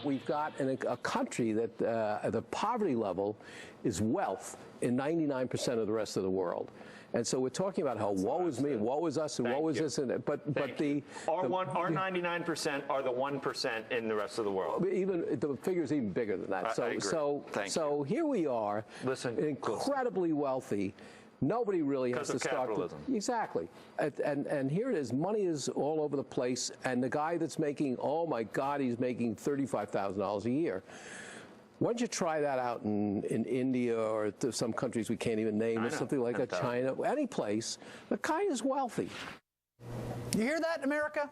We've got a country that the poverty level is wealth in 99% of the rest of the world. And so we're talking about how woe is me, woe is us, and woe is this, and but our 99% are the 1% in the rest of the world. Even the figure's even bigger than that. I agree. So here we are, incredibly wealthy. Nobody really has to start. Exactly. And here it is. Money is all over the place. And the guy that's making, oh my God, he's making $35,000 a year. Why don't you try that out in India or some countries we can't even name, or something like China, any place. The guy is wealthy. You hear that, America?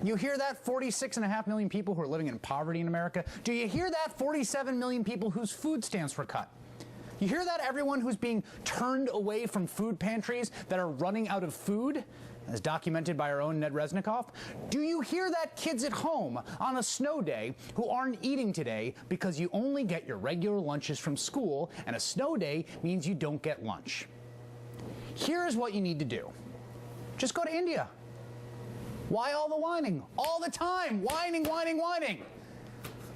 You hear that? 46.5 million people who are living in poverty in America. Do you hear that? 47 million people whose food stamps were cut. You hear that? Everyone who's being turned away from food pantries that are running out of food, as documented by our own Ned Resnikoff. Do you hear that? Kids at home on a snow day who aren't eating today because you only get your regular lunches from school, and a snow day means you don't get lunch. Here's what you need to do. Just go to India. Why all the whining? All the time. Whining, whining, whining.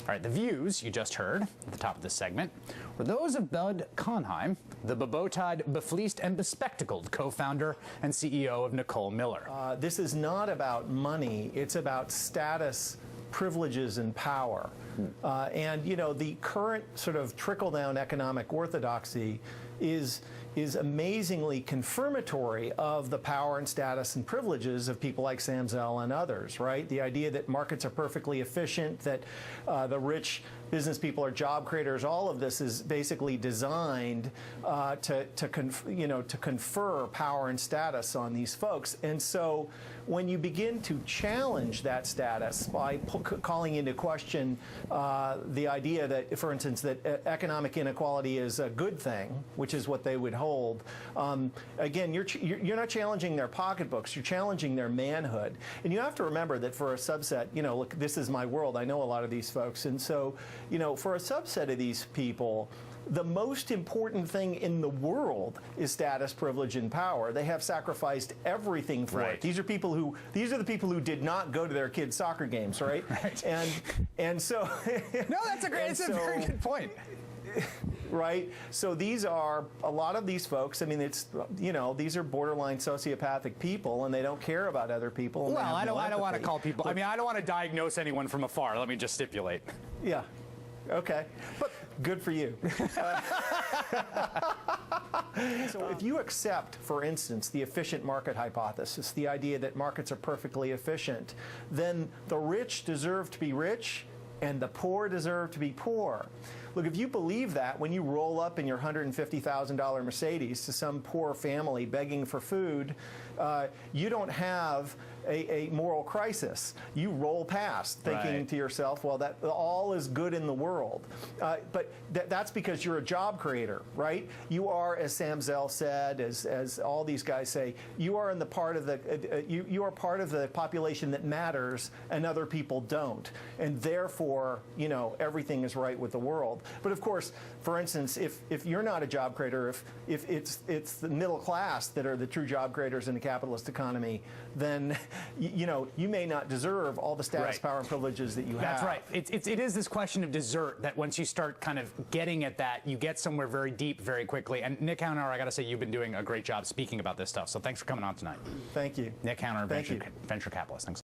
All right, the views you just heard at the top of this segment were those of Bud Conheim, the bebow-tied, befleeced, and bespectacled co-founder and CEO of Nicole Miller. This is not about money. It's about status, privileges, and power. And, you know, the current sort of trickle-down economic orthodoxy is amazingly confirmatory of the power and status and privileges of people like Sam Zell and others, right? The idea that markets are perfectly efficient, that the rich business people are job creators, all of this is basically designed to confer power and status on these folks. And so when you begin to challenge that status by calling into question the idea that, for instance, that economic inequality is a good thing, which is what they would hold, again, you're not challenging their pocketbooks, you're challenging their manhood. And you have to remember that for a subset, you know, look, this is my world, I know a lot of these folks, and so, you know, for a subset of these people, the most important thing in the world is status, privilege, and power. They have sacrificed everything for it. These are the people who did not go to their kids' soccer games, right? And so no, that's a very good point. Right? So these are, a lot of these folks, I mean, it's, you know, these are borderline sociopathic people, and they don't care about other people. Well, I don't want to call people, I mean, I don't want to diagnose anyone from afar. Let me just stipulate. Yeah. Okay. But good for you. So if you accept, for instance, the efficient market hypothesis, the idea that markets are perfectly efficient, then the rich deserve to be rich and the poor deserve to be poor. Look, if you believe that, when you roll up in your $150,000 Mercedes to some poor family begging for food, you don't have a moral crisis. You roll past thinking to yourself, well, that all is good in the world. But that's because you're a job creator, right? You are, as Sam Zell said, as all these guys say, you are in the part of the you are part of the population that matters, and other people don't, and therefore, you know, everything is right with the world. But of course, for instance, if you're not a job creator, if it's the middle class that are the true job creators in a capitalist economy, then you know, you may not deserve all the status, power, and privileges that you have. That's right. It is this question of desert that once you start kind of getting at that, you get somewhere very deep very quickly. And Nick Hanauer, I got to say, you've been doing a great job speaking about this stuff. So thanks for coming on tonight. Thank you. Nick Hanauer, venture capitalist. Thanks.